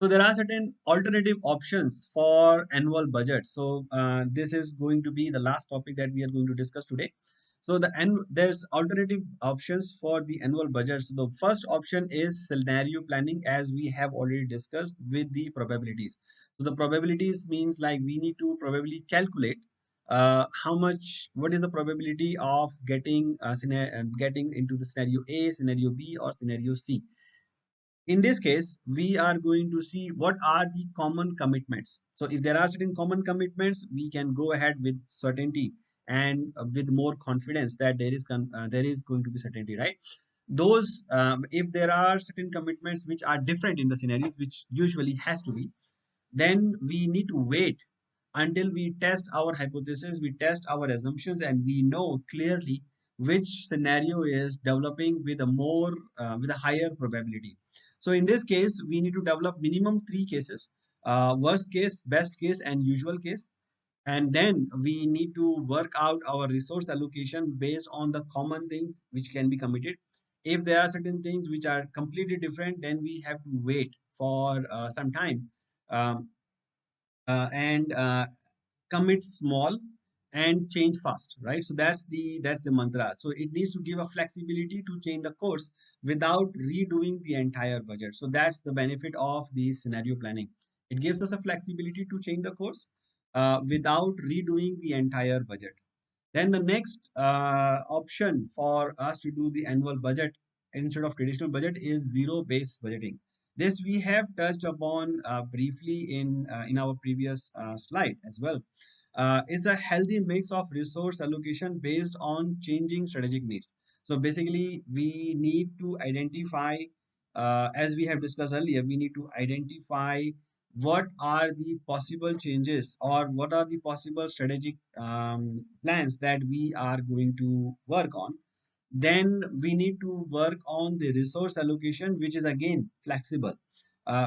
So there are certain alternative options for annual budget. So this is going to be the last topic that we are going to discuss today. So there's alternative options for the annual budget. So the first option is scenario planning, as we have already discussed with the probabilities. So the probabilities means like we need to probably calculate what is the probability of getting into the scenario A, scenario B, or scenario C. In this case, we are going to see what are the common commitments. So if there are certain common commitments, we can go ahead with certainty and with more confidence that there is going to be certainty, right? Those If there are certain commitments which are different in the scenarios, which usually has to be, then we need to wait until we test our hypothesis, we test our assumptions, and we know clearly which scenario is developing with a higher probability. So in this case, we need to develop minimum three cases: worst case, best case, and usual case. And then we need to work out our resource allocation based on the common things which can be committed. If there are certain things which are completely different, then we have to wait for some time, um, and commit small and change fast, right? So that's the mantra. So it needs to give a flexibility to change the course without redoing the entire budget. So that's the benefit of the scenario planning. It gives us a flexibility to change the course without redoing the entire budget. Then the next option for us to do the annual budget instead of traditional budget is zero-based budgeting. This we have touched upon briefly in our previous slide as well. Is a healthy mix of resource allocation based on changing strategic needs. So basically, we need to identify, as we have discussed earlier, we need to identify what are the possible changes or what are the possible strategic plans that we are going to work on. Then we need to work on the resource allocation, which is again flexible.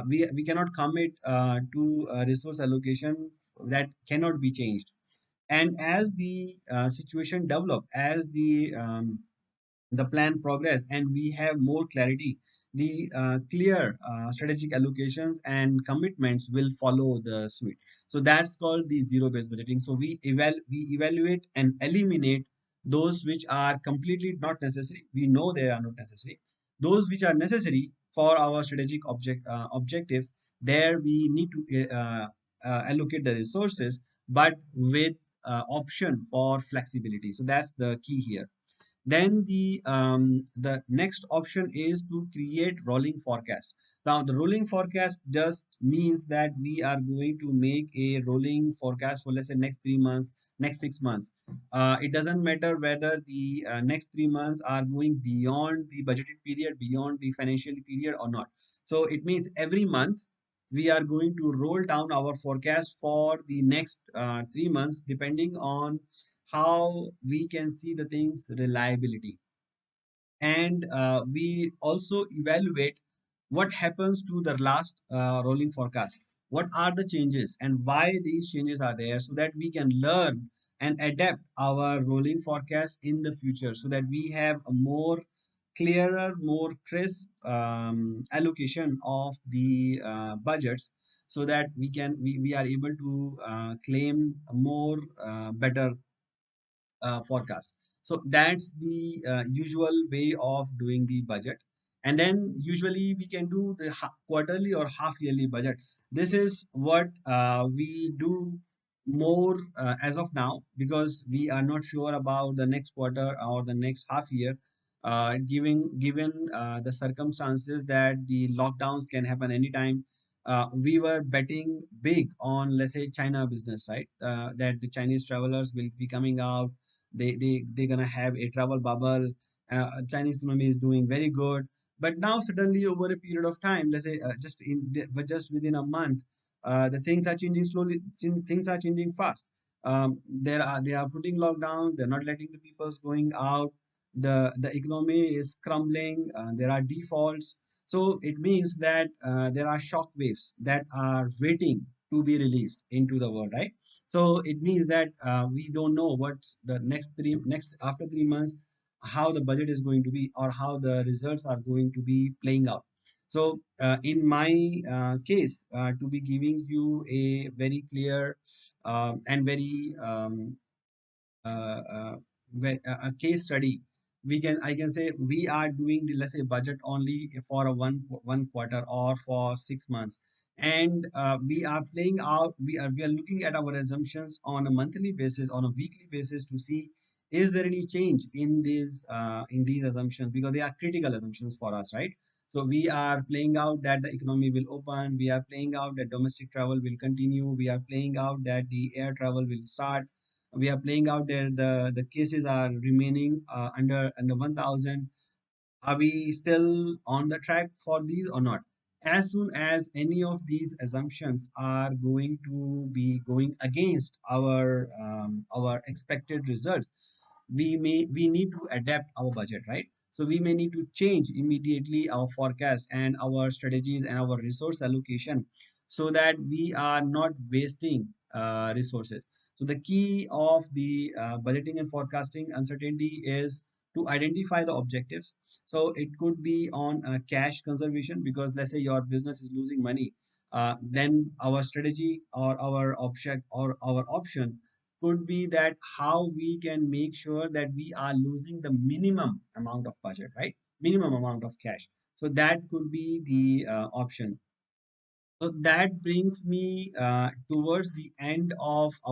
We cannot commit to a resource allocation that cannot be changed. And as the situation develop, as the plan progress and we have more clarity, the clear strategic allocations and commitments will follow the suite. So that's called the zero based budgeting. So we evaluate and eliminate those which are completely not necessary. We know they are not necessary. Those which are necessary for our strategic objectives, there we need to allocate the resources, but with option for flexibility. So that's the key here. Then the next option is to create rolling forecast. Now the rolling forecast just means that we are going to make a rolling forecast for, let's say, next 3 months, next 6 months. It doesn't matter whether the next 3 months are going beyond the budgeted period, beyond the financial period or not. So it means every month we are going to roll down our forecast for the next 3 months, depending on how we can see the things reliability. And we also evaluate what happens to the last rolling forecast, what are the changes and why these changes are there, so that we can learn and adapt our rolling forecast in the future, so that we have a more clearer, more crisp allocation of the budgets, so that we are able to claim a more better forecast. So that's the usual way of doing the budget. And then usually we can do the quarterly or half yearly budget. This is what we do more as of now, because we are not sure about the next quarter or the next half year. Given the circumstances that the lockdowns can happen anytime, we were betting big on, let's say, China business, right? That the Chinese travelers will be coming out, they're gonna have a travel bubble. Chinese economy is doing very good, but now suddenly over a period of time, let's say but just within a month, the things are changing slowly. Things are changing fast. They are putting lockdown. They're not letting the people going out. The economy is crumbling. There are defaults. So it means that there are shock waves that are waiting to be released into the world, right? So it means that we don't know what's the next after 3 months, how the budget is going to be or how the results are going to be playing out. So in my case, to be giving you a very clear and very uh, a case study, we can I can say we are doing the, let's say, budget only for a one quarter or for 6 months, and we are playing out, we are looking at our assumptions on a monthly basis, on a weekly basis, to see is there any change in these assumptions, because they are critical assumptions for us, right? So we are playing out that the economy will open, we are playing out that domestic travel will continue, we are playing out that the air travel will start, we are playing out there the cases are remaining under 1000. Are we still on the track for these or not? As soon as any of these assumptions are going to be going against our expected results, we need to adapt our budget, right? So we may need to change immediately our forecast and our strategies and our resource allocation, so that we are not wasting resources. So the key of the budgeting and forecasting uncertainty is to identify the objectives. So it could be on cash conservation, because let's say your business is losing money, then our strategy or our object or our option could be that how we can make sure that we are losing the minimum amount of budget, right? Minimum amount of cash. So that could be the option. So that brings me towards the end of our